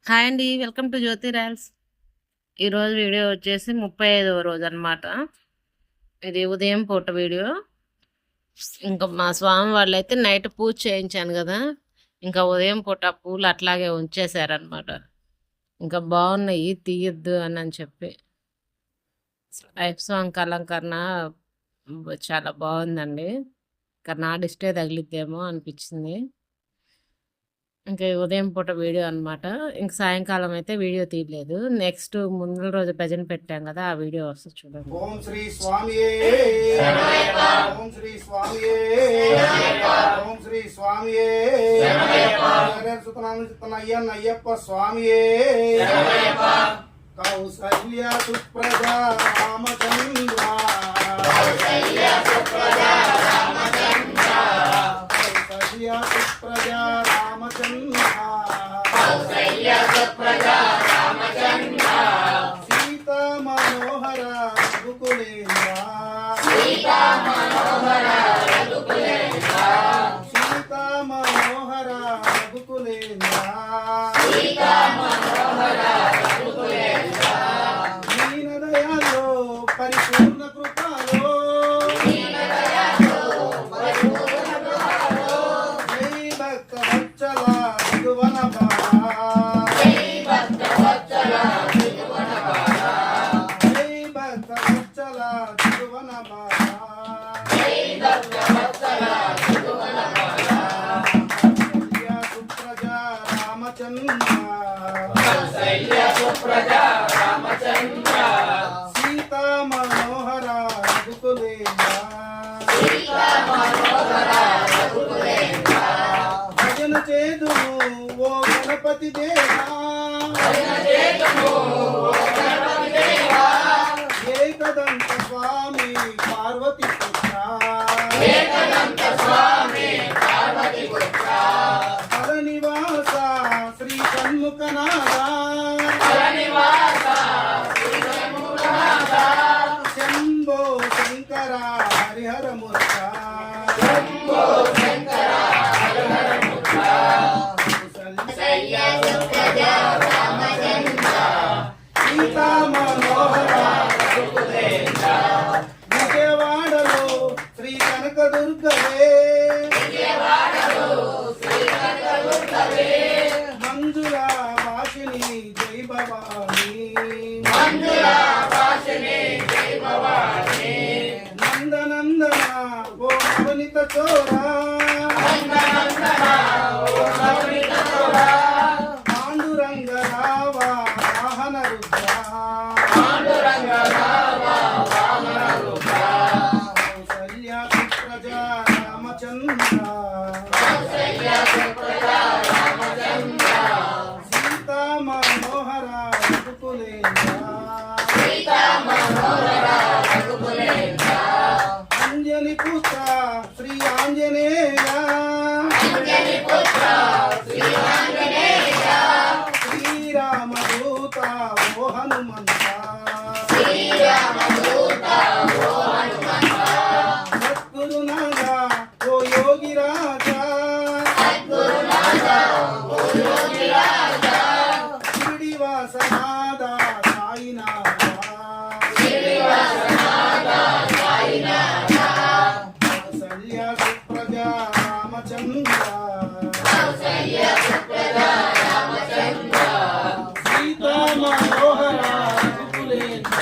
Hi అండి. Welcome to Jyothi Royals. ఈరోజు video వచ్చేసి 35వ రోజు అనమాట. ఇది ఉదయం పూట వీడియో. ఇంకా మా స్వామి వాళ్ళైతే నైట్ పూజ చేయించాను కదా, ఇంకా ఉదయం పూట పూలు అట్లాగే ఉంచేశారనమాట. ఇంకా బాగున్నాయి, తీయద్దు అని చెప్పి. లైఫ్ సాంగ్ అలంకరణ చాలా బాగుందండి. ఇంకా నా డిస్టే తగిలిద్దేమో అనిపించింది. ఇంకా ఉదయం పూట వీడియో అనమాట. ఇంక సాయంకాలం అయితే వీడియో తీయలేదు. నెక్స్ట్ ముందు రోజు భజన పెట్టాం కదా, ఆ వీడియో వస్తుంది చూడండి. ఓం శ్రీ స్వామియే ఓం శ్రీ స్వామియే ఓం శ్రీ స్వామియే అయ్యప్ప స్వామియే కౌసల్య సుప్రజా రామచంద్ర కౌసల్య సుప్రజా రామచంద్ర సీతా మనోహర రఘుకులేంద్ర సీతా మనోహర దీనదయాలో పరిపూర్ణ కృపలో జై భక్త వత్సల దిగువన సీతా మనోహర భజన చేదుము ఓ గణపతి దేవా ఏకదంత స్వామి పార్వతి పుత్ర హరనివాస శ్రీ షణ్ముఖనాథ శంభో శంకర హరిహర మురళ సీతా మనోహర విజయవాడలో శ్రీ కనకదుర్గవే మంజుల వాసిని జై భవాని నందనందన ఓ నవనిత చోరా పాండురంగ రావ వాహన రుద్ర కౌసల్య సుప్రజా రామచంద్ర సీతా మనోహర రఘుకులేంద్ర అంజని పుత్ర శ్రీ ఆంజనేయ శ్రీరామదూత ఓ హనుమంత సద్గురునాథ ఓ యోగి రాజా శ్రీనివాసనాథ సాయినాథ కౌసల్య సుప్రజా రామచంద్ర సీతా మనోహర రఘుకులేంద్ర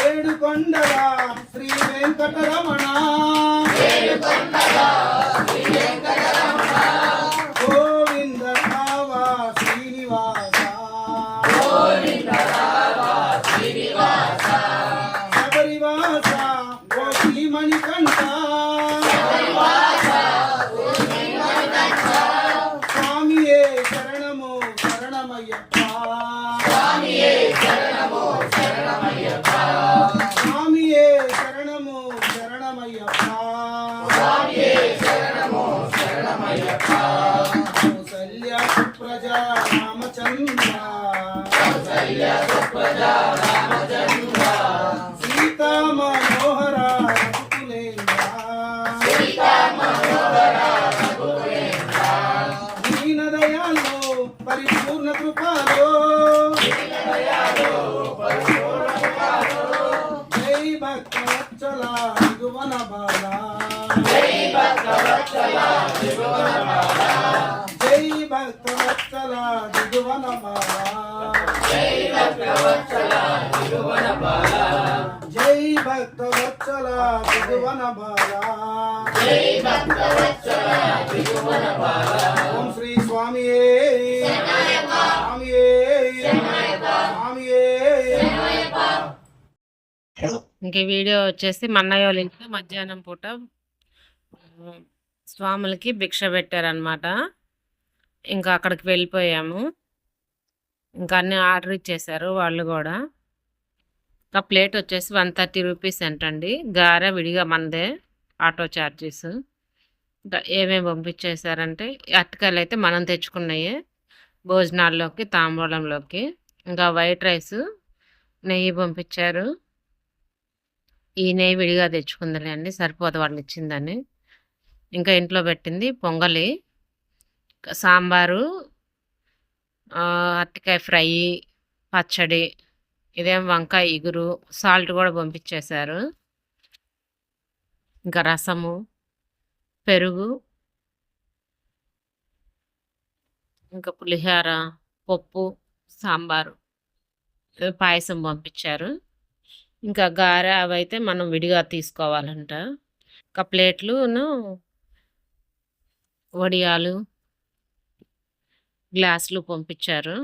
ఏడుకొండల శ్రీ వెంకటరమణ గోవింద రావ శ్రీనివాస శబరివాస ఓ శ్రీమణికంఠ స్వామియే శరణము శరణమయ్యప్ప స్వామియే శరణము శరణమయ్యప్ప కౌసల్య సుప్రజా రామచంద్ర సీతా మనోహర రఘుకులేంద్ర తిరువనమాల జై భక్తవత్సల తిరువనమాల ఓం శ్రీ స్వామియే స్వామియే స్వామియే. ఇంక ఈ వీడియో వచ్చేసి మన్నయ్య వాళ్ళ ఇంట్లో మధ్యాహ్నం పూట స్వాములకి భిక్ష పెట్టారనమాట. ఇంకా అక్కడికి వెళ్ళిపోయాము. ఇంకా అన్నీ ఆర్డర్ ఇచ్చేసారు వాళ్ళు కూడా. ఇంకా ప్లేట్ వచ్చేసి 130 రూపీస్ అంటండి. గారె విడిగా మనదే, ఆటో ఛార్జెస్. ఇంకా ఏమేమి పంపించేశారంటే అరటికాయలు అయితే మనం తెచ్చుకున్నాయి భోజనాల్లోకి, తాంబూలంలోకి. ఇంకా వైట్ రైస్, నెయ్యి పంపించారు. ఈ నెయ్యి విడిగా తెచ్చుకుందిలే అండి, సరిపోదు వాళ్ళు ఇచ్చిందని. ఇంకా ఇంట్లో పెట్టింది పొంగలి, సాంబారు, అరటికాయ ఫ్రై, పచ్చడి, ఇదేం వంకాయ ఇగురు, సాల్ట్ కూడా పంపించేశారు. ఇంకా రసము, పెరుగు, ఇంకా పులిహోర, పప్పు, సాంబారు, పాయసం పంపించారు. ఇంకా గారె అవైతే మనం విడిగా తీసుకోవాలంట. ఇంకా ప్లేట్లును, వడియాలు, గ్లాసులు పంపించారు.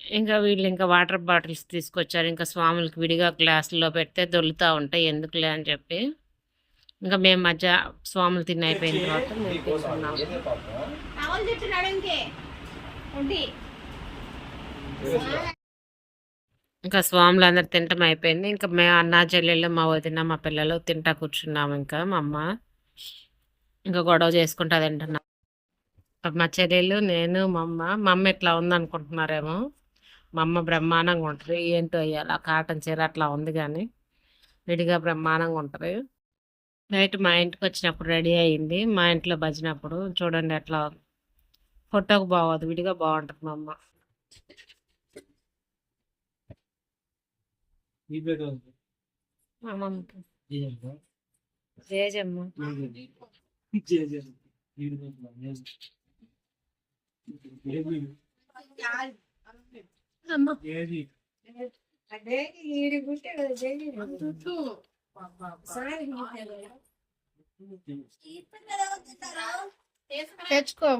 ఇంకా వీళ్ళు ఇంకా వాటర్ బాటిల్స్ తీసుకొచ్చారు. ఇంకా స్వాములకి విడిగా గ్లాసుల్లో పెడితే దొల్లుతూ ఉంటాయి, ఎందుకులే అని చెప్పి. ఇంకా మేము మధ్య స్వాములు తిని అయిపోయిన తర్వాత మేము తింటున్నాము. ఇంకా స్వాములు అందరు తింటాం అయిపోయింది. ఇంకా మేము అన్నా చెల్లెళ్ళు, మా వదిన, మా పిల్లలు తింటా కూర్చున్నాము. ఇంకా మా అమ్మ ఇంకా గొడవ చేసుకుంటా తింటున్నాం. మా చెల్లెళ్ళు, నేను, మా అమ్మ ఇట్లా ఉందనుకుంటున్నారేమో. మా అమ్మ బ్రహ్మాండంగా ఉంటుంది. ఏంటో అలా కాటన్ చీర అట్లా ఉంది, కానీ విడిగా బ్రహ్మాండంగా ఉంటుంది. నైట్ మా ఇంటికి వచ్చినప్పుడు రెడీ అయ్యింది. మా ఇంట్లో భజనప్పుడు చూడండి ఎట్లా. ఫోటోకు బాగోదు, విడిగా బాగుంటుంది మా అమ్మ. తెచ్చుకో.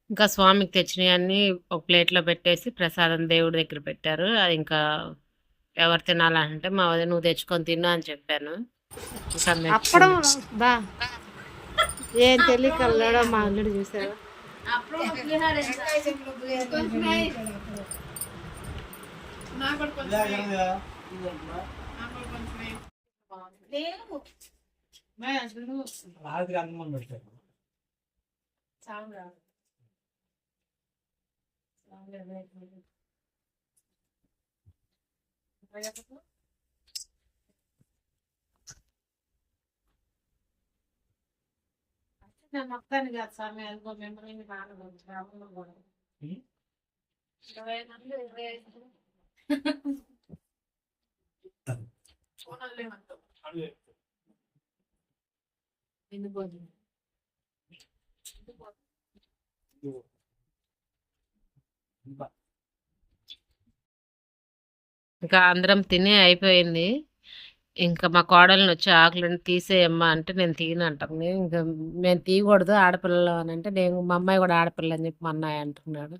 ఇంకా స్వామికి తెచ్చినవన్నీ ఒక ప్లేట్లో పెట్టేసి ప్రసాదం దేవుడి దగ్గర పెట్టారు. అది ఇంకా ఎవరు తినాలంటే మా వదిన నువ్వు తెచ్చుకొని తిను అని చెప్పాను. అప్పుడు బా ఏం తెలియకల్లాడో మా అల్లుడు చూసారు. మొత్తాన్ని కాదు స్వామి, అదిగో మిమ్మల్ని బాగా కూడా 20 మంది 25 ఇంకా అందరం తిని అయిపోయింది. ఇంకా మా కోడల్ని వచ్చి ఆకులను తీసేయమ్మా అంటే నేను తీయనంటాను. ఇంకా మేము తీయకూడదు ఆడపిల్లలు అని అంటే, నేను మా అమ్మాయి కూడా ఆడపిల్ల అని చెప్పి మా అన్నయ్య అంటున్నాడు.